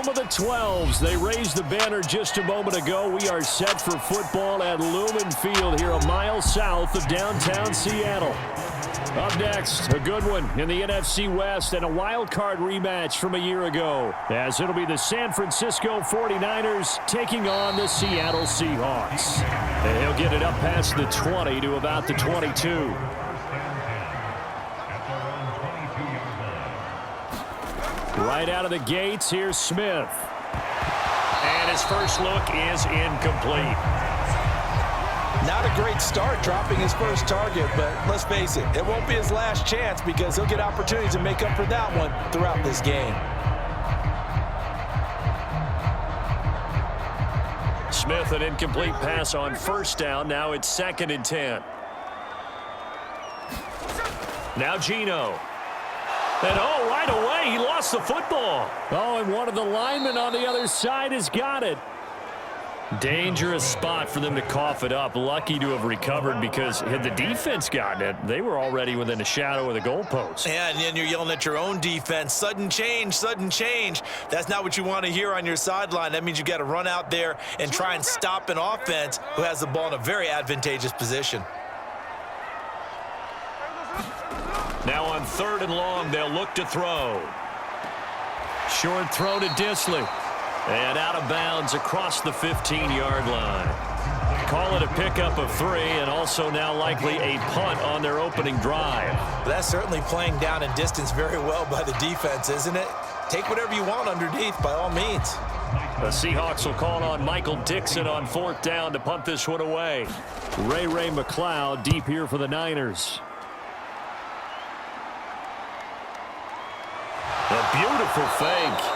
Home of the 12s. They raised the banner just a moment ago. We are set for football at Lumen Field here a mile south of downtown Seattle. Up next, a good one in the NFC West and a wild card rematch from a year ago, as it'll be the San Francisco 49ers taking on the Seattle Seahawks. And he'll get it up past the 20 to about the 22. Right out of the gates, here's Smith. And his first look is incomplete. Not a great start dropping his first target, but let's face it, it won't be his last chance because he'll get opportunities to make up for that one throughout this game. Smith, an incomplete pass on first down. Now it's 2nd and 10. Now Geno. And right away, he lost the football. And one of the linemen on the other side has got it. Dangerous spot for them to cough it up. Lucky to have recovered because had the defense gotten it, they were already within a shadow of the goalpost. Yeah, and then you're yelling at your own defense. Sudden change, sudden change. That's not what you want to hear on your sideline. That means you got to run out there and try and stop an offense who has the ball in a very advantageous position. Now on 3rd and long, they'll look to throw. Short throw to Disley. And out of bounds across the 15-yard line. Call it a pickup of 3 and also now likely a punt on their opening drive. That's certainly playing down in distance very well by the defense, isn't it? Take whatever you want underneath by all means. The Seahawks will call on Michael Dixon on 4th down to punt this one away. Ray McCloud deep here for the Niners. A beautiful fake.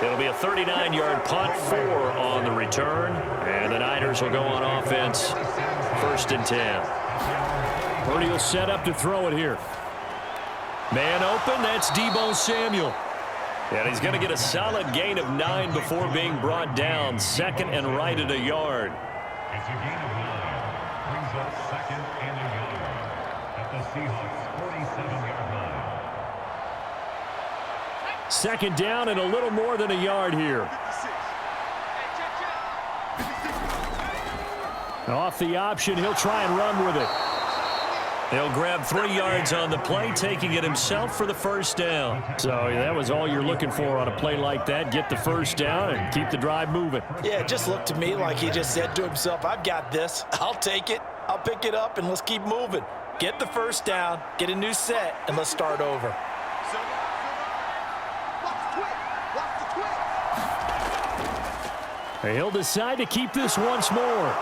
It'll be a 39-yard punt, 4 on the return. And the Niners will go on offense, 1st and 10. Purdy will set up to throw it here. Man open, that's Deebo Samuel. And he's going to get a solid gain of 9 before being brought down. 2nd and right at a yard. It's a gain of 9. Brings up 2nd and a yard at the Seahawks' 47-yard line. 2nd down and a little more than a yard here. Off the option, he'll try and run with it. He'll grab 3 yards on the play, taking it himself for the 1st down. So that was all you're looking for on a play like that. Get the 1st down and keep the drive moving. Yeah, it just looked to me like he just said to himself, I've got this. I'll take it. I'll pick it up, and let's keep moving. Get the 1st down, get a new set, and let's start over. He'll decide to keep this once more.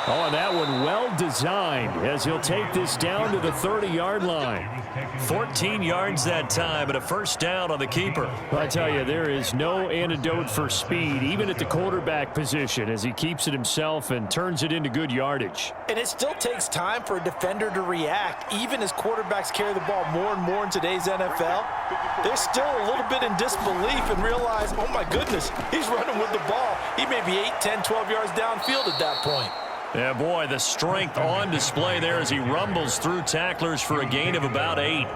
And that one well designed as he'll take this down to the 30-yard line. 14 yards that time and a 1st down on the keeper. I tell you, there is no antidote for speed, even at the quarterback position, as he keeps it himself and turns it into good yardage. And it still takes time for a defender to react, even as quarterbacks carry the ball more and more in today's NFL. They're still a little bit in disbelief and realize, oh my goodness, he's running with the ball. He may be 8, 10, 12 yards downfield at that point. Yeah, boy, the strength on display there as he rumbles through tacklers for a gain of about 8.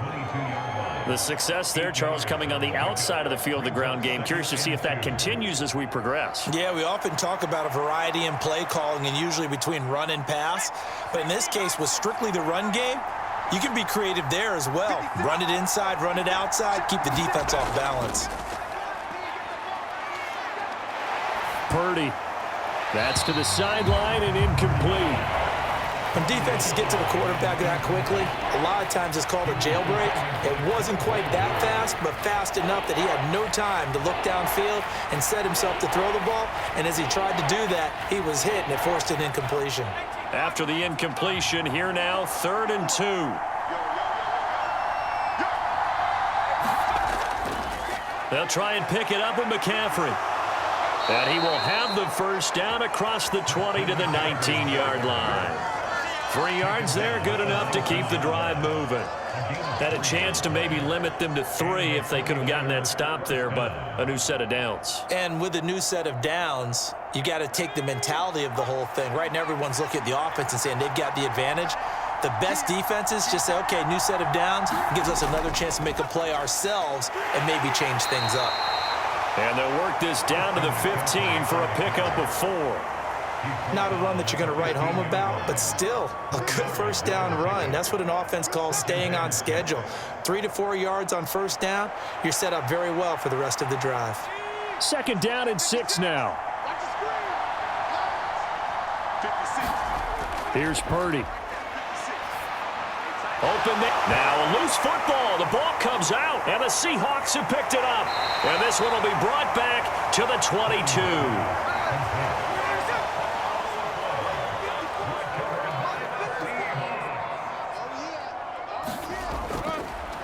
The success there, Charles, coming on the outside of the field, the ground game. Curious to see if that continues as we progress. Yeah, we often talk about a variety in play calling and usually between run and pass. But in this case, with strictly the run game, you can be creative there as well. Run it inside, run it outside, keep the defense off balance. Purdy. That's to the sideline and incomplete. When defenses get to the quarterback that quickly, a lot of times it's called a jailbreak. It wasn't quite that fast, but fast enough that he had no time to look downfield and set himself to throw the ball. And as he tried to do that, he was hit, and it forced an incompletion. After the incompletion, here now, 3rd and 2. They'll try and pick it up with McCaffrey. And he will have the 1st down across the 20 to the 19-yard line. 3 yards there, good enough to keep the drive moving. Had a chance to maybe limit them to 3 if they could have gotten that stop there, but a new set of downs. And with a new set of downs, you got to take the mentality of the whole thing. Right now, everyone's looking at the offense and saying they've got the advantage. The best defenses just say, okay, new set of downs, gives us another chance to make a play ourselves and maybe change things up. And they'll work this down to the 15 for a pickup of 4. Not a run that you're going to write home about, but still a good first down run. That's what an offense calls staying on schedule. 3 to 4 yards on first down, you're set up very well for the rest of the drive. 2nd down and 6 now. Here's Purdy. Open there. Now a loose football. The ball comes out, and the Seahawks have picked it up. And this one will be brought back to the 22.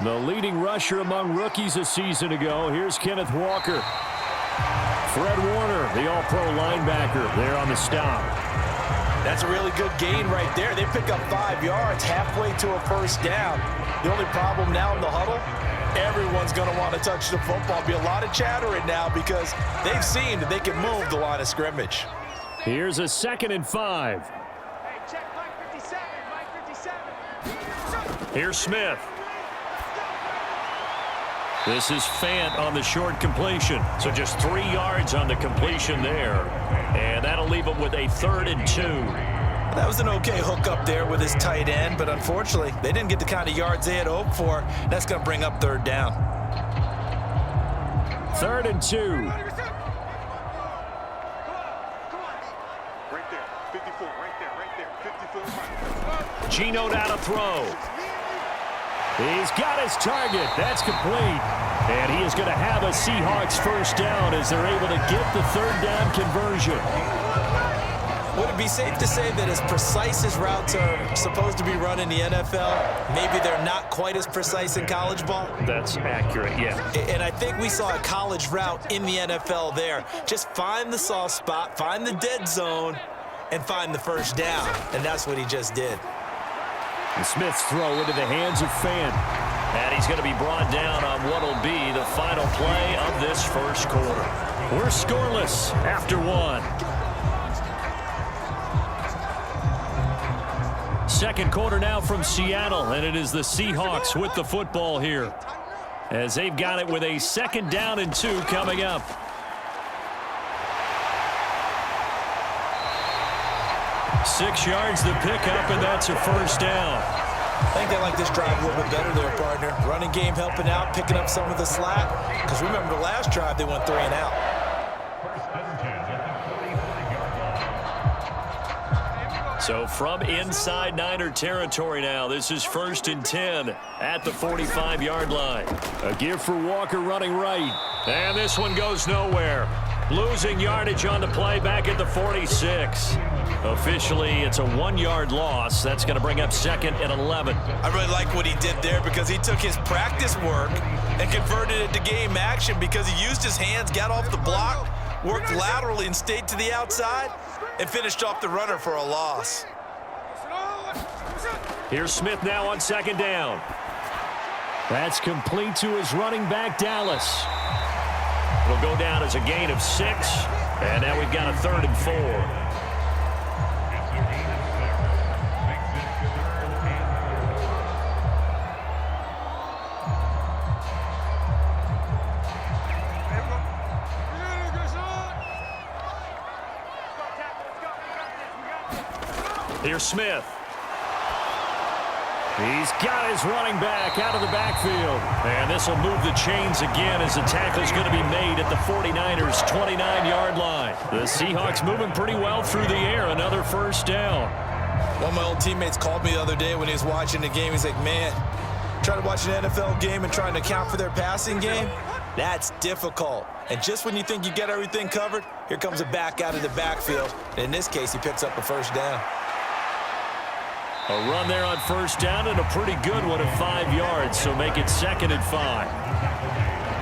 The leading rusher among rookies a season ago. Here's Kenneth Walker. Fred Warner, the all-pro linebacker, there on the stop. That's a really good gain right there. They pick up 5 yards halfway to a first down. The only problem now in the huddle, everyone's going to want to touch the football. Be a lot of chattering now because they've seen that they can move the line of scrimmage. Here's a 2nd and 5. Hey, check Mike 57, Mike 57. Here's Smith. This is Fant on the short completion. So just 3 yards on the completion there. And that'll leave him with a 3rd and 2. That was an okay hook up there with his tight end, but unfortunately, they didn't get the kind of yards they had hoped for. That's going to bring up 3rd down. 3rd and 2. Right there, 54, right there, 54. Gino now to throw. He's got his target. That's complete. And he is going to have a Seahawks first down as they're able to get the 3rd down conversion. Would it be safe to say that as precise as routes are supposed to be run in the NFL, maybe they're not quite as precise in college ball? That's accurate, yeah. And I think we saw a college route in the NFL there. Just find the soft spot, find the dead zone, and find the first down. And that's what he just did. And Smith's throw into the hands of Fant. And he's going to be brought down on what will be the final play of this first quarter. We're scoreless after 1. 2nd quarter now from Seattle, and it is the Seahawks with the football here, as they've got it with a 2nd down and 2 coming up. Six yards the pickup, and that's a first down. I think they like this drive a little bit better there, partner. Running game helping out, picking up some of the slack. Because remember the last drive, they went 3 and out. So from inside Niner territory now, this is 1st and 10 at the 45-yard line. A give for Walker running right. And this one goes nowhere. Losing yardage on the play back at the 46. Officially, it's a 1-yard loss. That's going to bring up 2nd and 11. I really like what he did there because he took his practice work and converted it to game action because he used his hands, got off the block, worked laterally and stayed to the outside, and finished off the runner for a loss. Here's Smith now on 2nd down. That's complete to his running back, Dallas. It'll go down as a gain of 6, and now we've got a 3rd and 4. Here's Smith. He's got his running back out of the backfield. And this will move the chains again as the tackle's going to be made at the 49ers' 29-yard line. The Seahawks moving pretty well through the air. Another first down. One of my old teammates called me the other day when he was watching the game. He's like, man, trying to watch an NFL game and trying to account for their passing game, that's difficult. And just when you think you get everything covered, here comes a back out of the backfield. And in this case, he picks up a first down. A run there on first down and a pretty good one at 5 yards, so make it 2nd and 5.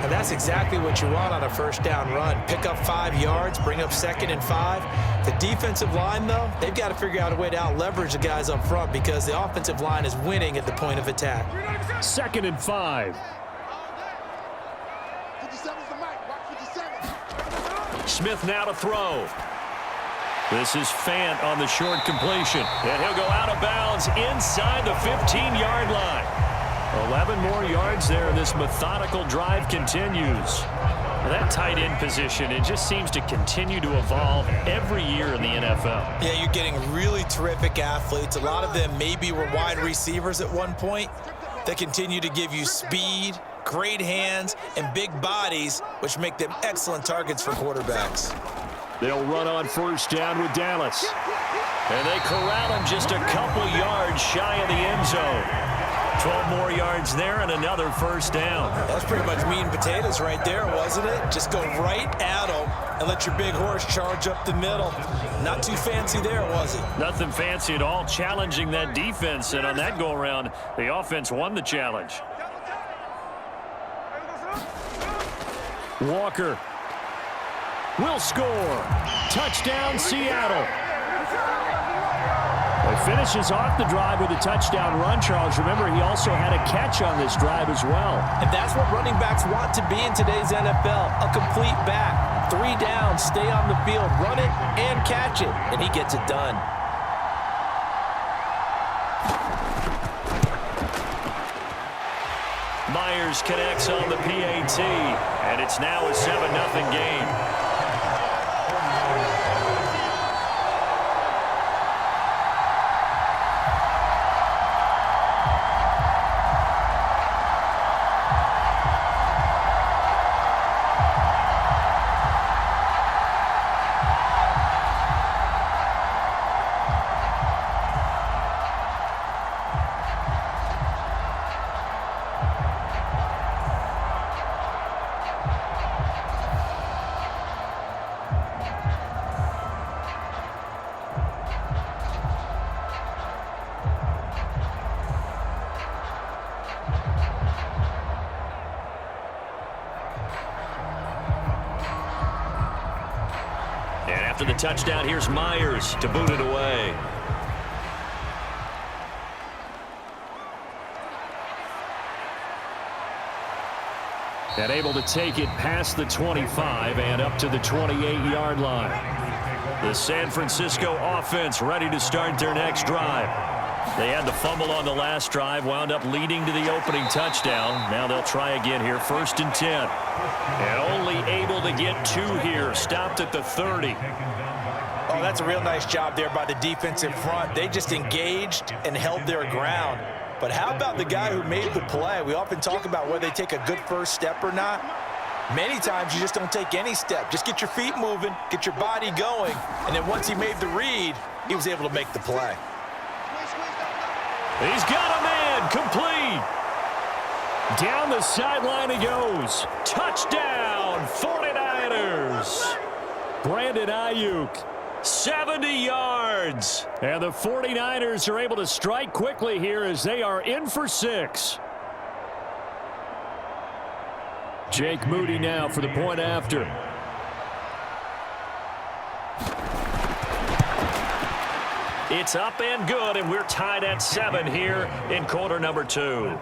And that's exactly what you want on a first down run. Pick up 5 yards, bring up 2nd and 5. The defensive line, though, they've got to figure out a way to out-leverage the guys up front because the offensive line is winning at the point of attack. 2nd and 5. 57's the mic. Watch 57. Smith now to throw. This is Fant on the short completion. And he'll go out of bounds inside the 15-yard line. 11 more yards there. This methodical drive continues. That tight end position, it just seems to continue to evolve every year in the NFL. Yeah, you're getting really terrific athletes. A lot of them maybe were wide receivers at one point. They continue to give you speed, great hands, and big bodies, which make them excellent targets for quarterbacks. They'll run on first down with Dallas. And they corral him just a couple yards shy of the end zone. 12 more yards there and another first down. That's pretty much meat and potatoes right there, wasn't it? Just go right at them and let your big horse charge up the middle. Not too fancy there, was it? Nothing fancy at all, challenging that defense. And on that go-around, the offense won the challenge. Walker will score. Touchdown, Seattle. He finishes off the drive with a touchdown run, Charles. Remember, he also had a catch on this drive as well. And that's what running backs want to be in today's NFL, a complete back. 3 down, stay on the field, run it, and catch it. And he gets it done. Myers connects on the PAT, and it's now a 7-0 game. And after the touchdown, here's Myers to boot it away. And able to take it past the 25 and up to the 28-yard line. The San Francisco offense ready to start their next drive. They had the fumble on the last drive, wound up leading to the opening touchdown. Now they'll try again here, 1st and 10. And only able to get 2 here, stopped at the 30. Oh, that's a real nice job there by the defense in front. They just engaged and held their ground. But how about the guy who made the play? We often talk about whether they take a good first step or not. Many times you just don't take any step. Just get your feet moving, get your body going, and then once he made the read, he was able to make the play. He's got a man, complete. Down the sideline he goes. Touchdown, 49ers. Brandon Ayuk, 70 yards. And the 49ers are able to strike quickly here as they are in for 6. Jake Moody now for the point after. It's up and good, and we're tied at 7 here in quarter number 2.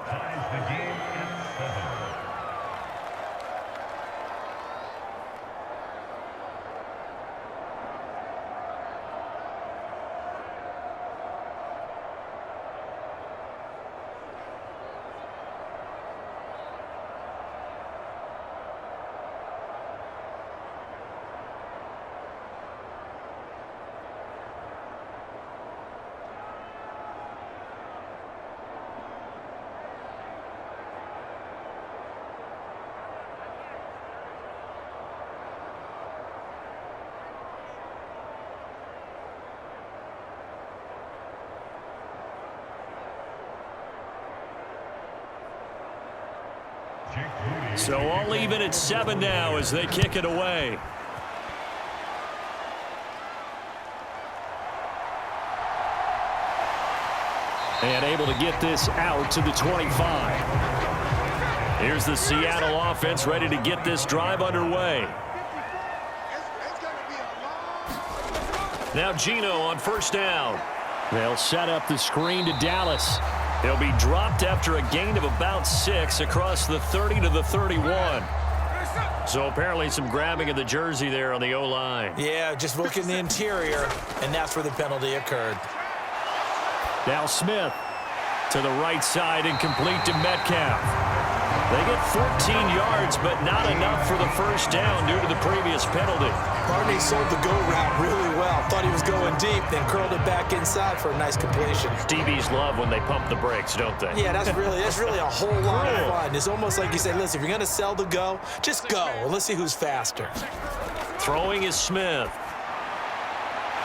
So all even at 7 now as they kick it away. And able to get this out to the 25. Here's the Seattle offense ready to get this drive underway. Now Geno on first down. They'll set up the screen to Dallas. He'll be dropped after a gain of about 6 across the 30 to the 31. So apparently some grabbing of the jersey there on the O-line. Yeah, just look in the interior, and that's where the penalty occurred. Now Smith to the right side and complete to Metcalf. They get 14 yards, but not enough for the first down due to the previous penalty. Barney sold the go route really well. Thought he was going deep, then curled it back inside for a nice completion. DBs love when they pump the brakes, don't they? Yeah, that's really a whole lot of fun. It's almost like you say, listen, if you're going to sell the go, just go. And let's see who's faster. Throwing is Smith.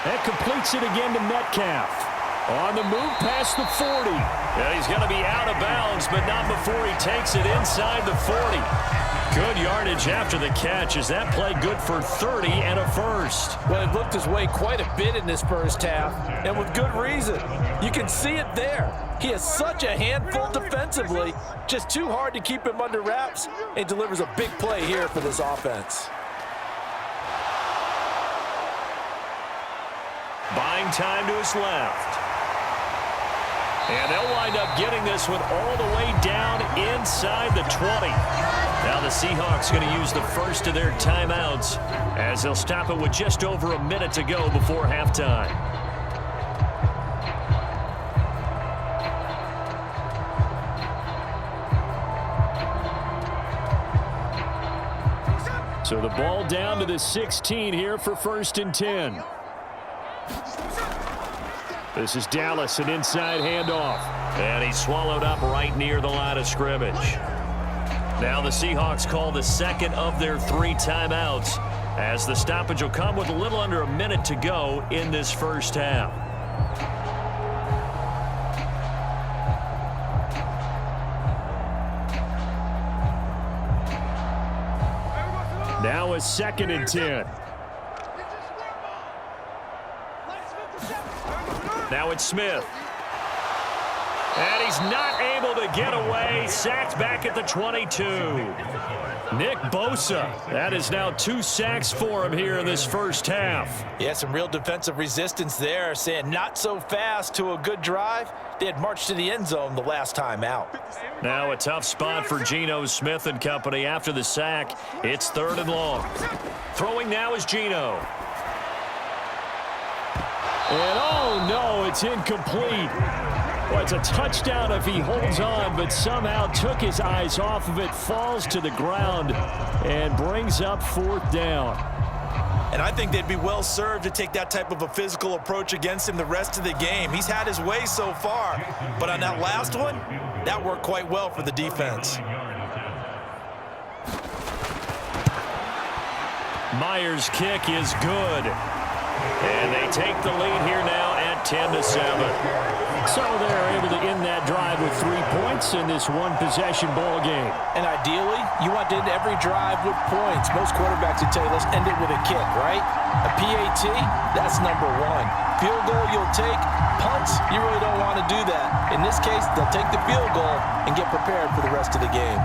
That completes it again to Metcalf. On the move past the 40. Yeah, he's going to be out of bounds, but not before he takes it inside the 40. Good yardage after the catch. Is that play good for 30 and a first? Well, it looked his way quite a bit in this first half, and with good reason. You can see it there. He has such a handful defensively, just too hard to keep him under wraps, and delivers a big play here for this offense. Buying time to his left. And they'll wind up getting this one all the way down inside the 20. Now the Seahawks going to use the first of their timeouts as they'll stop it with just over a minute to go before halftime. So the ball down to the 16 here for 1st and 10. This is Dallas, an inside handoff. And he's swallowed up right near the line of scrimmage. Now the Seahawks call the second of their 3 timeouts as the stoppage will come with a little under a minute to go in this first half. Now a 2nd and 10. Now it's Smith. And he's not able to get away. Sacked back at the 22. Nick Bosa. That is now 2 sacks for him here in this first half. Yeah, some real defensive resistance there, saying not so fast to a good drive. They had marched to the end zone the last time out. Now a tough spot for Geno Smith and company after the sack. It's 3rd and long. Throwing now is Geno. And oh no, it's incomplete. Well, it's a touchdown if he holds on, but somehow took his eyes off of it, falls to the ground, and brings up 4th down. And I think they'd be well served to take that type of a physical approach against him the rest of the game. He's had his way so far, but on that last one, that worked quite well for the defense. Myers' kick is good. And they take the lead here now at 10-7. So they're able to end that drive with 3 points in this one-possession ball game. And ideally, you want to end every drive with points. Most quarterbacks would tell you, let's end it with a kick, right? A PAT, that's number 1. Field goal you'll take. Punts, you really don't want to do that. In this case, they'll take the field goal and get prepared for the rest of the game.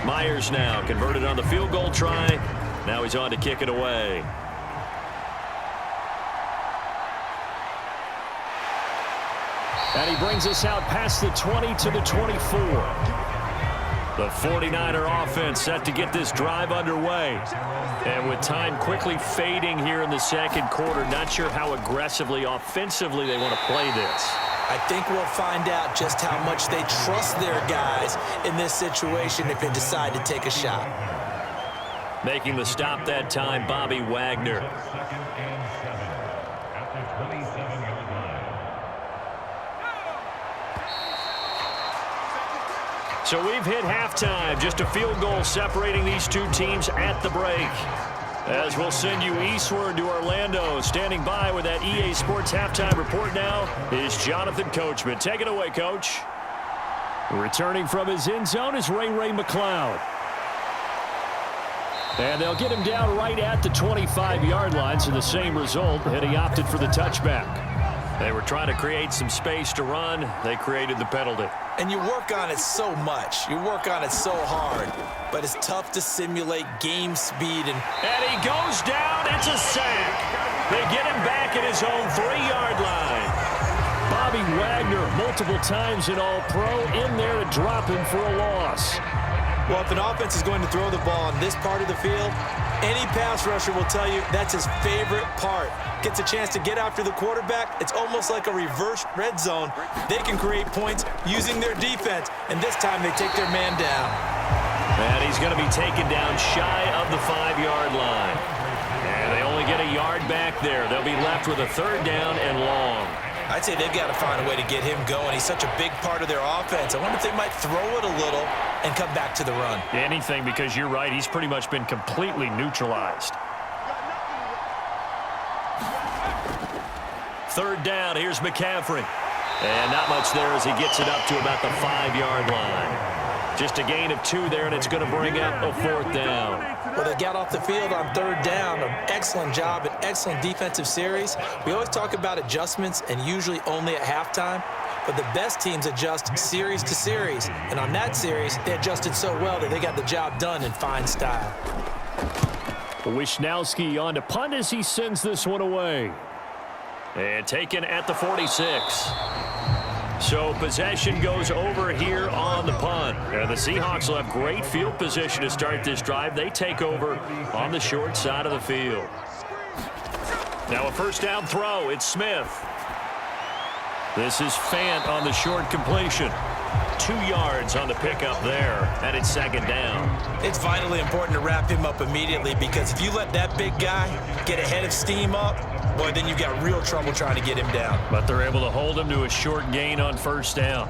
Myers now converted on the field goal try. Now he's on to kick it away. And he brings us out past the 20 to the 24. The 49er offense set to get this drive underway. And with time quickly fading here in the second quarter, not sure how aggressively, offensively they want to play this. I think we'll find out just how much they trust their guys in this situation if they decide to take a shot. Making the stop that time, Bobby Wagner. 2nd and 7 at the 27-yard line. So we've hit halftime. Just a field goal separating these 2 teams at the break. As we'll send you eastward to Orlando. Standing by with that EA Sports halftime report now is Jonathan Coachman. Take it away, Coach. Returning from his end zone is Ray McLeod. And they'll get him down right at the 25-yard line, so the same result, and he opted for the touchback. They were trying to create some space to run. They created the penalty. And you work on it so much. You work on it so hard. But it's tough to simulate game speed. And he goes down. It's a sack. They get him back at his own 3-yard line. Bobby Wagner, multiple times in All-Pro, in there to drop him for a loss. Well, if an offense is going to throw the ball on this part of the field, any pass rusher will tell you that's his favorite part. Gets a chance to get after the quarterback. It's almost like a reverse red zone. They can create points using their defense, and this time they take their man down. And he's going to be taken down shy of the 5-yard line. And they only get a yard back there. They'll be left with a 3rd down and long. I'd say they've got to find a way to get him going. He's such a big part of their offense. I wonder if they might throw it a little and come back to the run. Anything, because you're right. He's pretty much been completely neutralized. 3rd down. Here's McCaffrey. And not much there as he gets it up to about the 5-yard line. Just a gain of 2 there, and it's going to bring up a 4th down. Well, they got off the field on 3rd down. An excellent job, an excellent defensive series. We always talk about adjustments, and usually only at halftime. But the best teams adjust series to series. And on that series, they adjusted so well that they got the job done in fine style. Wisnowski on to punt as he sends this one away. And taken at the 46. So possession goes over here on the punt. And the Seahawks will have great field position to start this drive. They take over on the short side of the field. Now a 1st down throw. It's Smith. This is Fant on the short completion. 2 yards on the pickup there, and it's 2nd down. It's vitally important to wrap him up immediately, because if you let that big guy get ahead of steam up, boy, then you've got real trouble trying to get him down. But they're able to hold him to a short gain on 1st down.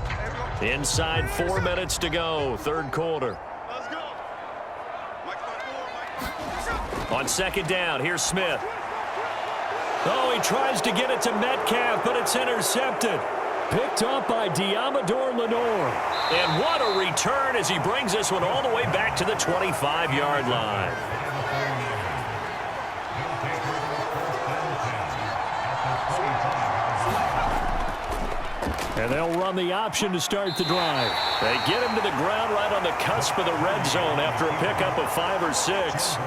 Inside 4 minutes to go, 3rd quarter. Let's go. On 2nd down, here's Smith. Oh, he tries to get it to Metcalf, but it's intercepted. Picked up by Diamador Lenore. And what a return as he brings this one all the way back to the 25-yard line. And they'll run the option to start the drive. They get him to the ground right on the cusp of the red zone after a pickup of 5 or 6.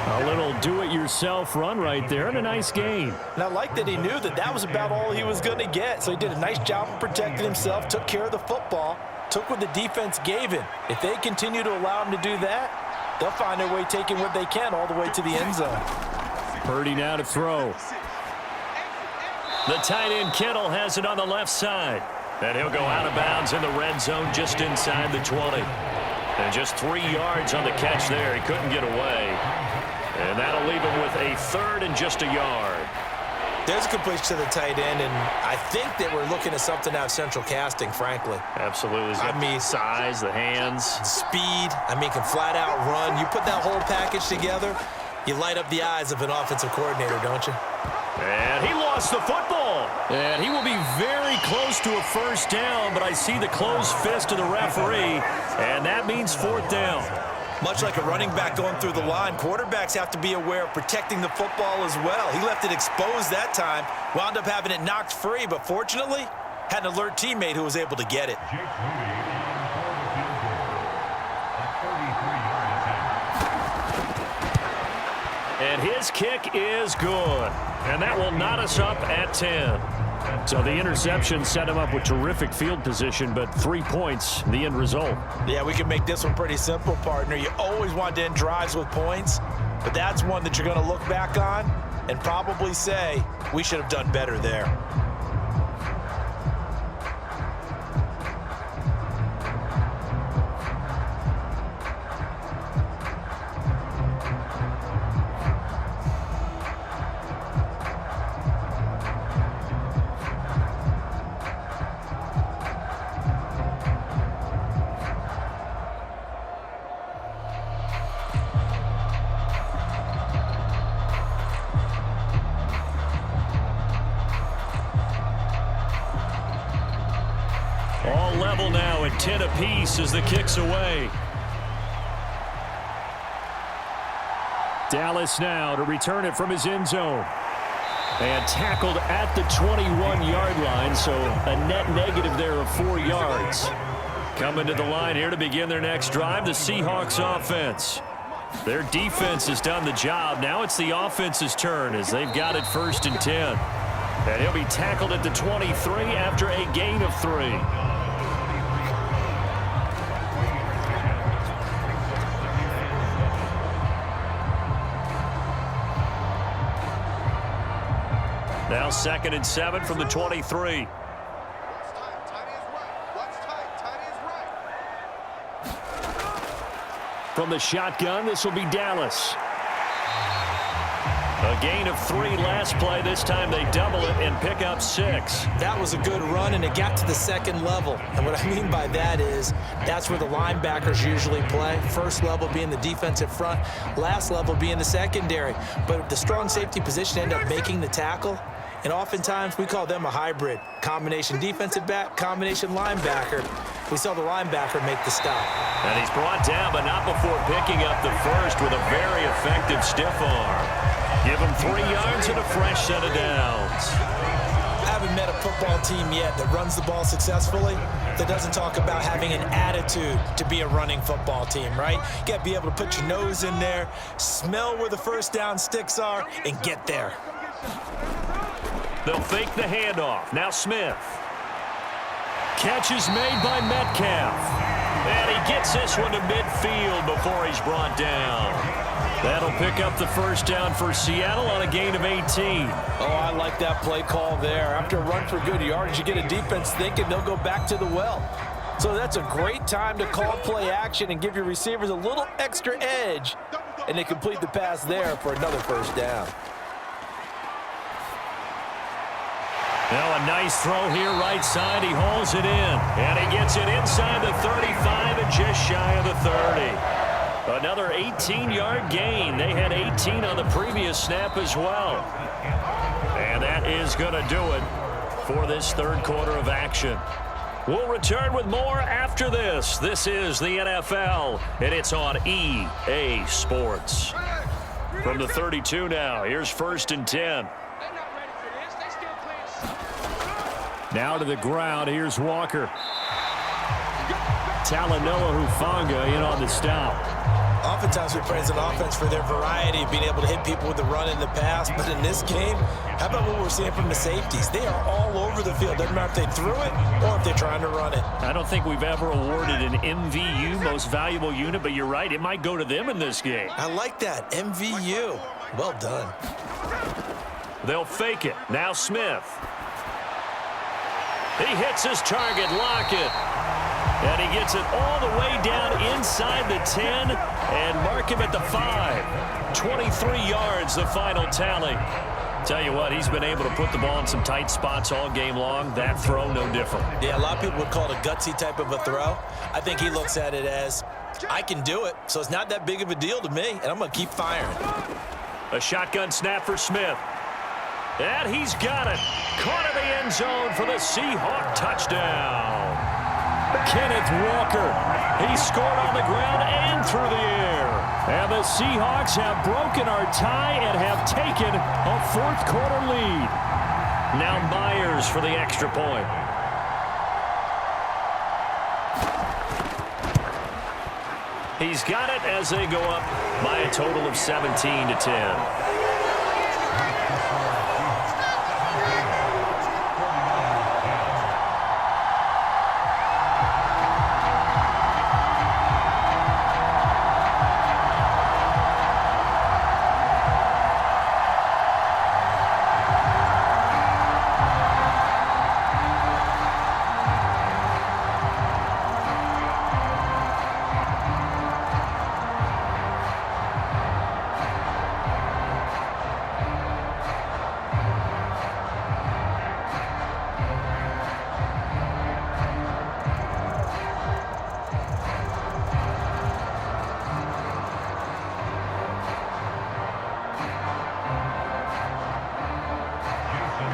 A little do-it-yourself run right there, and a nice gain. And I like that he knew that that was about all he was going to get. So he did a nice job of protecting himself, took care of the football, took what the defense gave him. If they continue to allow him to do that, they'll find their way taking what they can all the way to the end zone. Purdy now to throw. The tight end Kittle has it on the left side. And he'll go out of bounds in the red zone just inside the 20. And just 3 yards on the catch there. He couldn't get away. And that'll leave him with a 3rd and just a yard. There's a completion to the tight end, and I think that we're looking at something out of central casting, frankly. Absolutely. I mean, size, the hands. Speed. I mean, can flat out run. You put that whole package together, you light up the eyes of an offensive coordinator, don't you? And he lost the football. And he will be very close to a 1st down, but I see the closed fist of the referee, and that means 4th down. Much like a running back going through the line, quarterbacks have to be aware of protecting the football as well. He left it exposed that time, wound up having it knocked free, but fortunately, had an alert teammate who was able to get it. And his kick is good. And that will knot us up at 10. So the interception set him up with terrific field position, but 3 points, the end result. Yeah, we can make this one pretty simple, partner. You always want to end drives with points, but that's one that you're going to look back on and probably say, we should have done better there. All level now at 10 apiece as the kick's away. Dallas now to return it from his end zone. And tackled at the 21-yard line, so a net negative there of 4 yards. Coming to the line here to begin their next drive, the Seahawks offense. Their defense has done the job. Now it's the offense's turn as they've got it 1st and 10. And he'll be tackled at the 23 after a gain of 3. Now 2nd and 7 from the 23. From the shotgun, this will be Dallas. A gain of 3 last play. This time they double it and pick up 6. That was a good run, and it got to the 2nd level. And what I mean by that is that's where the linebackers usually play. First level being the defensive front, last level being the secondary. But the strong safety position ended up making the tackle. And oftentimes we call them a hybrid. Combination defensive back, combination linebacker. We saw the linebacker make the stop. And he's brought down, but not before picking up the first with a very effective stiff arm. Give him 3 yards and a fresh set of downs. I haven't met a football team yet that runs the ball successfully that doesn't talk about having an attitude to be a running football team, right? You got to be able to put your nose in there, smell where the first down sticks are, and get there. They'll fake the handoff. Now Smith. Catch is made by Metcalf. And he gets this one to midfield before he's brought down. That'll pick up the first down for Seattle on a gain of 18. Oh, I like that play call there. After a run for good yardage, you get a defense thinking they'll go back to the well. So that's a great time to call play action and give your receivers a little extra edge. And they complete the pass there for another first down. Now a nice throw here right side. He hauls it in. And he gets it inside the 35 and just shy of the 30. Another 18-yard gain. They had 18 on the previous snap as well. And that is going to do it for this 3rd quarter of action. We'll return with more after this. This is the NFL, and it's on EA Sports. From the 32 now, here's 1st and 10. Now to the ground, here's Walker. Talanoa Hufanga in on the stop. Oftentimes we praise an offense for their variety of being able to hit people with the run and the pass. But in this game, how about what we're seeing from the safeties? They are all over the field. Doesn't matter if they threw it or if they're trying to run it. I don't think we've ever awarded an MVU, most valuable unit, but you're right. It might go to them in this game. I like that. MVU. Well done. They'll fake it. Now Smith. He hits his target, Lockett. And he gets it all the way down inside the 10 and mark him at the 5. 23 yards, the final tally. Tell you what, he's been able to put the ball in some tight spots all game long. That throw, no different. Yeah, a lot of people would call it a gutsy type of a throw. I think he looks at it as, I can do it, so it's not that big of a deal to me, and I'm going to keep firing. A shotgun snap for Smith. And he's got it. Caught in the end zone for the Seahawk touchdown. Kenneth Walker. He scored on the ground and through the air. And the Seahawks have broken our tie and have taken a 4th quarter lead. Now Myers for the extra point. He's got it as they go up by a total of 17-10.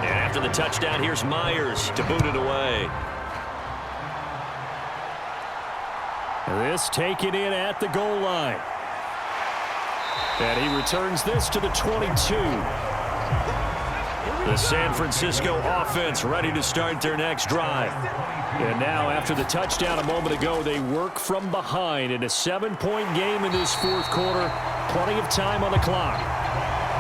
After the touchdown, here's Myers to boot it away. This taken in at the goal line. And he returns this to the 22. The San Francisco offense ready to start their next drive. And now, after the touchdown a moment ago, they work from behind in a 7-point game in this fourth quarter. Plenty of time on the clock.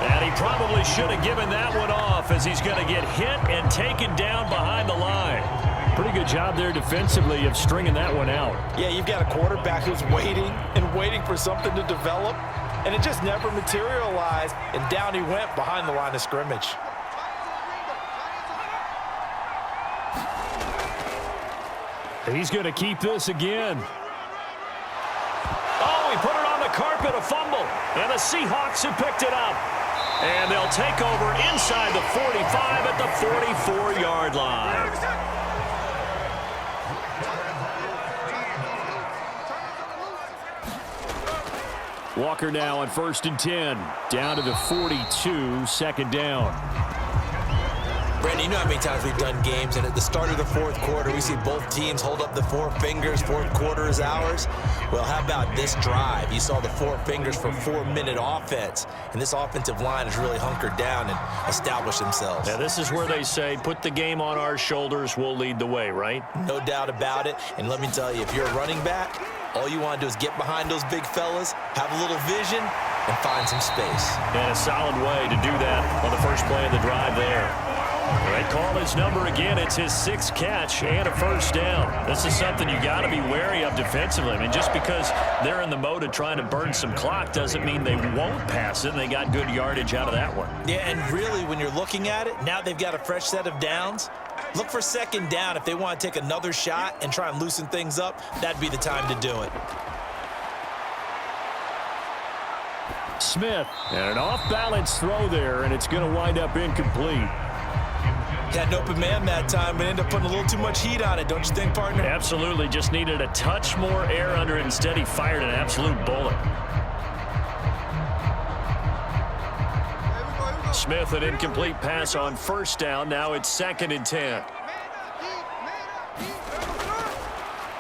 And he probably should have given that one off, as he's going to get hit and taken down behind the line. Pretty good job there defensively of stringing that one out. Yeah, you've got a quarterback who's waiting and waiting for something to develop, and it just never materialized, and down he went behind the line of scrimmage. He's going to keep this again. Oh, he put it on the carpet, a fumble, and the Seahawks have picked it up. And they'll take over inside the 45 at the 44-yard line. Walker now on 1st and 10. Down to the 42, second down. Brandon, you know how many times we've done games, and at the start of the fourth quarter, we see both teams hold up the four fingers, fourth quarter is ours. Well, how about this drive? You saw the four fingers for 4-minute offense, and this offensive line has really hunkered down and established themselves. Now, this is where they say, put the game on our shoulders, we'll lead the way, right? No doubt about it, and let me tell you, if you're a running back, all you want to do is get behind those big fellas, have a little vision, and find some space. And a solid way to do that on the first play of the drive there. They call his number again. It's his 6th catch and a first down. This is something you got to be wary of defensively. I mean, just because they're in the mode of trying to burn some clock doesn't mean they won't pass it, and they got good yardage out of that one. Yeah, and really, when you're looking at it, now they've got a fresh set of downs. Look for second down. If they want to take another shot and try and loosen things up, that'd be the time to do it. Smith, and an off-balance throw there, and it's going to wind up incomplete. Had an open man that time, but ended up putting a little too much heat on it, don't you think, partner? Absolutely. Just needed a touch more air under it. Instead, he fired an absolute bullet. Smith, an incomplete pass on first down. Now it's 2nd and 10.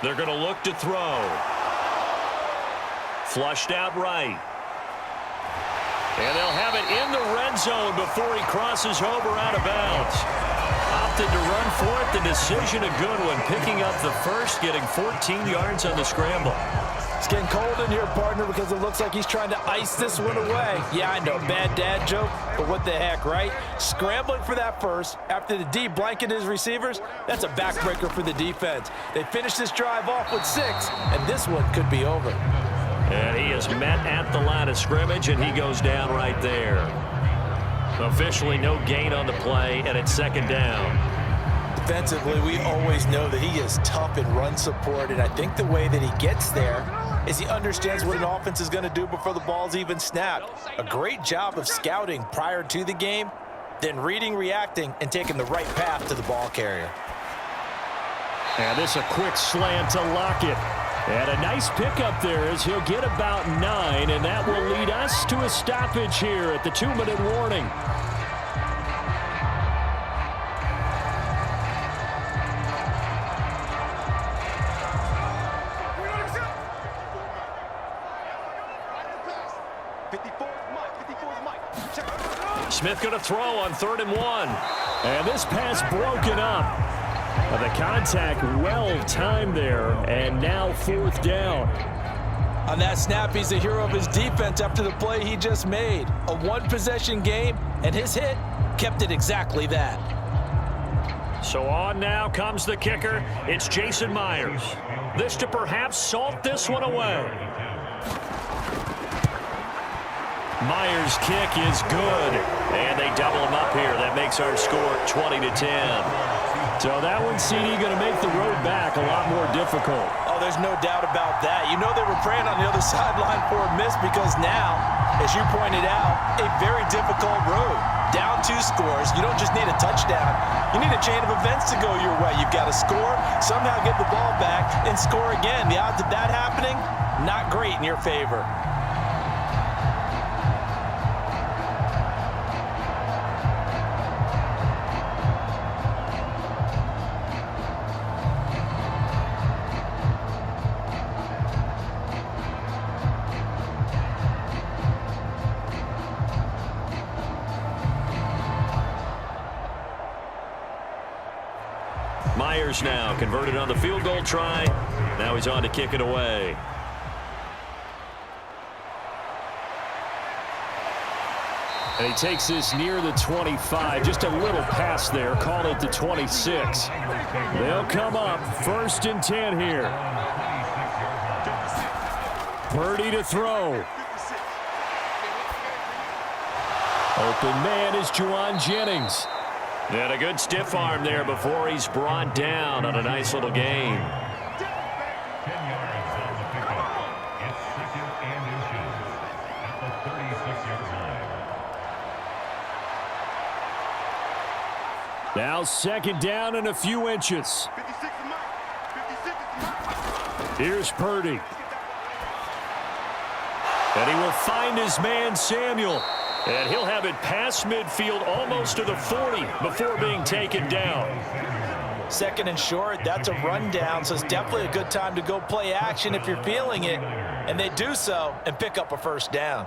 They're going to look to throw. Flushed out right. And they'll have it in the red zone before he crosses over out of bounds. Opted to run for it. The decision, a good one. Picking up the first, getting 14 yards on the scramble. It's getting cold in here, partner, because it looks like he's trying to ice this one away. Yeah, I know, bad dad joke, but what the heck, right? Scrambling for that first after the D blanket his receivers, that's a backbreaker for the defense. They finish this drive off with 6, and this one could be over. And he is met at the line of scrimmage, and he goes down right there. Officially no gain on the play, and it's 2nd down. Defensively, we always know that he is tough in run support, and I think the way that he gets there is he understands what an offense is going to do before the ball's even snapped. A great job of scouting prior to the game, then reading, reacting, and taking the right path to the ball carrier. And this a quick slant to Lockett. And a nice pickup there as he'll get about 9, and that will lead us to a stoppage here at the 2-minute warning. Smith going to throw on 3rd and 1. And this pass broken up. The contact well timed there, and now 4th down. On that snap, he's the hero of his defense after the play he just made. A one-possession game, and his hit kept it exactly that. So on now comes the kicker. It's Jason Myers. This to perhaps salt this one away. Myers' kick is good, and they double him up here. That makes our score 20-10. So that one, CD, going to make the road back a lot more difficult. Oh, there's no doubt about that. You know they were praying on the other sideline for a miss because now, as you pointed out, a very difficult road. Down 2 scores. You don't just need a touchdown. You need a chain of events to go your way. You've got to score, somehow get the ball back, and score again. The odds of that happening, not great in your favor. Myers now converted on the field goal try. Now he's on to kick it away. And he takes this near the 25. Just a little pass there. Called it the 26. They'll come up 1st and 10 here. Purdy to throw. Open man is Juwan Jennings. And a good stiff arm there before he's brought down on a nice little gain. 10 yards on the pickup. It's 2nd and inches at the 36-yard line. Now 2nd down and a few inches. 56 is mine. 56 is mine. Here's Purdy. And he will find his man Samuel. And he'll have it past midfield almost to the 40 before being taken down. 2nd and short, that's a rundown, so it's definitely a good time to go play action if you're feeling it. And they do so and pick up a 1st down.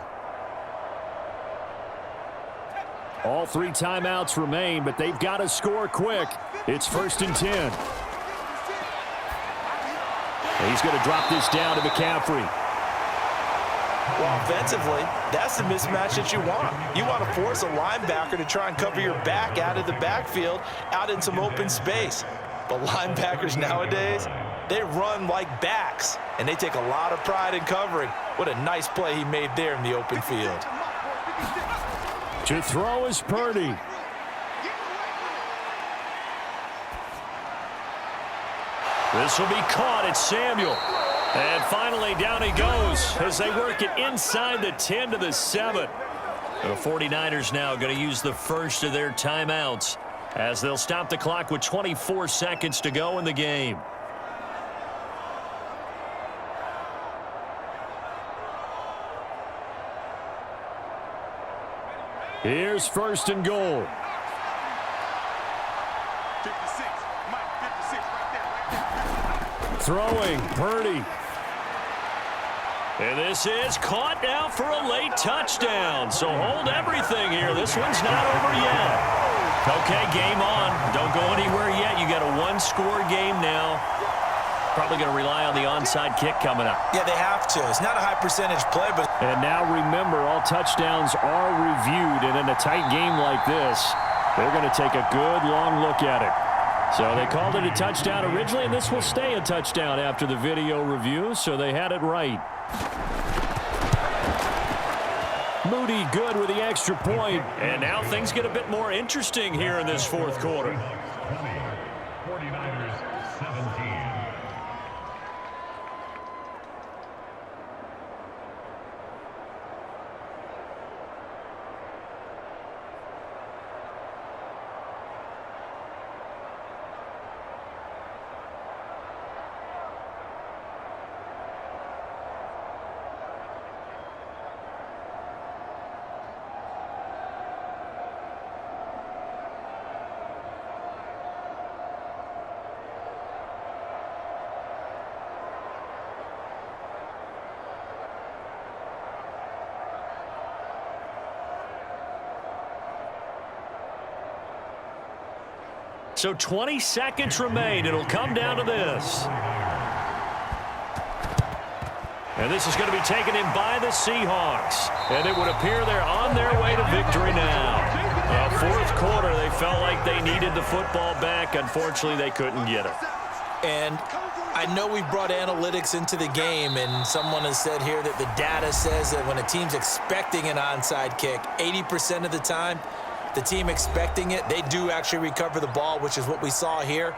All 3 timeouts remain, but they've got to score quick. It's 1st and 10. He's going to drop this down to McCaffrey. Well, offensively, that's the mismatch that you want. You want to force a linebacker to try and cover your back out of the backfield, out in some open space. But linebackers nowadays, they run like backs, and they take a lot of pride in covering. What a nice play he made there in the open field. To throw is Purdy. This will be caught. It's Samuel. And finally, down he goes as they work it inside the 10 to the 7. The 49ers now going to use the first of their timeouts as they'll stop the clock with 24 seconds to go in the game. Here's 1st and goal. 56. Mike, 56 right there. Throwing, Purdy. And this is caught now for a late touchdown. So hold everything here. This one's not over yet. Okay, game on. Don't go anywhere yet. You got a 1-score game now. Probably going to rely on the onside kick coming up. Yeah, they have to. It's not a high percentage play, but... And now remember, all touchdowns are reviewed. And in a tight game like this, they're going to take a good long look at it. So they called it a touchdown originally, and this will stay a touchdown after the video review, so they had it right. Moody good with the extra point. And now things get a bit more interesting here in this 4th quarter. 49ers 17. So 20 seconds remain. It'll come down to this. And this is going to be taken in by the Seahawks. And it would appear they're on their way to victory now. 4th quarter, they felt like they needed the football back. Unfortunately, they couldn't get it. And I know we've brought analytics into the game, and someone has said here that the data says that when a team's expecting an onside kick, 80% of the time, the team expecting it, they do actually recover the ball, which is what we saw here.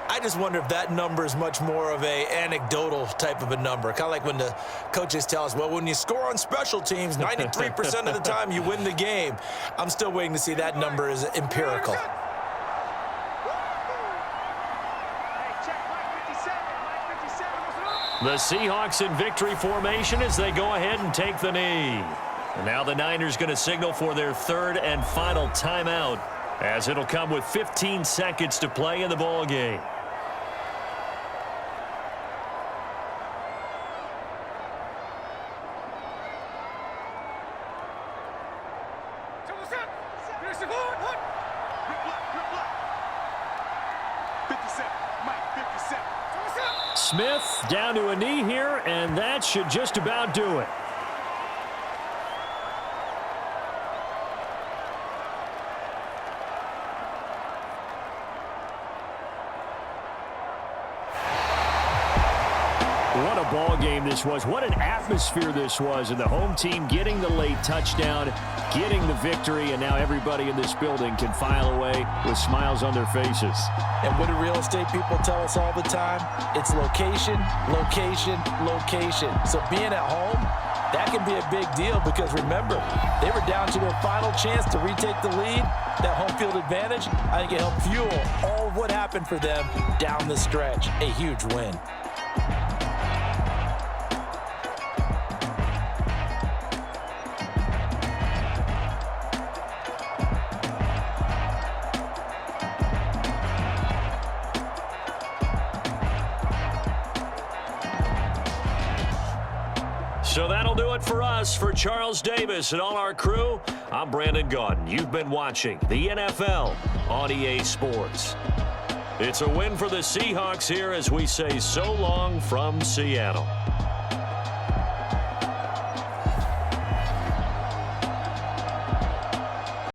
I just wonder if that number is much more of a anecdotal type of a number. Kind of like when the coaches tell us, well, when you score on special teams, 93% of the time you win the game. I'm still waiting to see that number is empirical. The Seahawks in victory formation as they go ahead and take the knee. And now the Niners going to signal for their 3rd and final timeout, as it'll come with 15 seconds to play in the ball game. 57. Mike, 57. Smith down to a knee here, and that should just about do it. What a ball game this was. What an atmosphere this was. And the home team getting the late touchdown, getting the victory, and now everybody in this building can file away with smiles on their faces. And what do real estate people tell us all the time? It's location, location, location. So being at home, that can be a big deal because remember, they were down to their final chance to retake the lead. That home field advantage, I think it helped fuel all of what happened for them down the stretch. A huge win. So that'll do it for us. For Charles Davis and all our crew, I'm Brandon Gaudin. You've been watching the NFL on EA Sports. It's a win for the Seahawks here as we say so long from Seattle.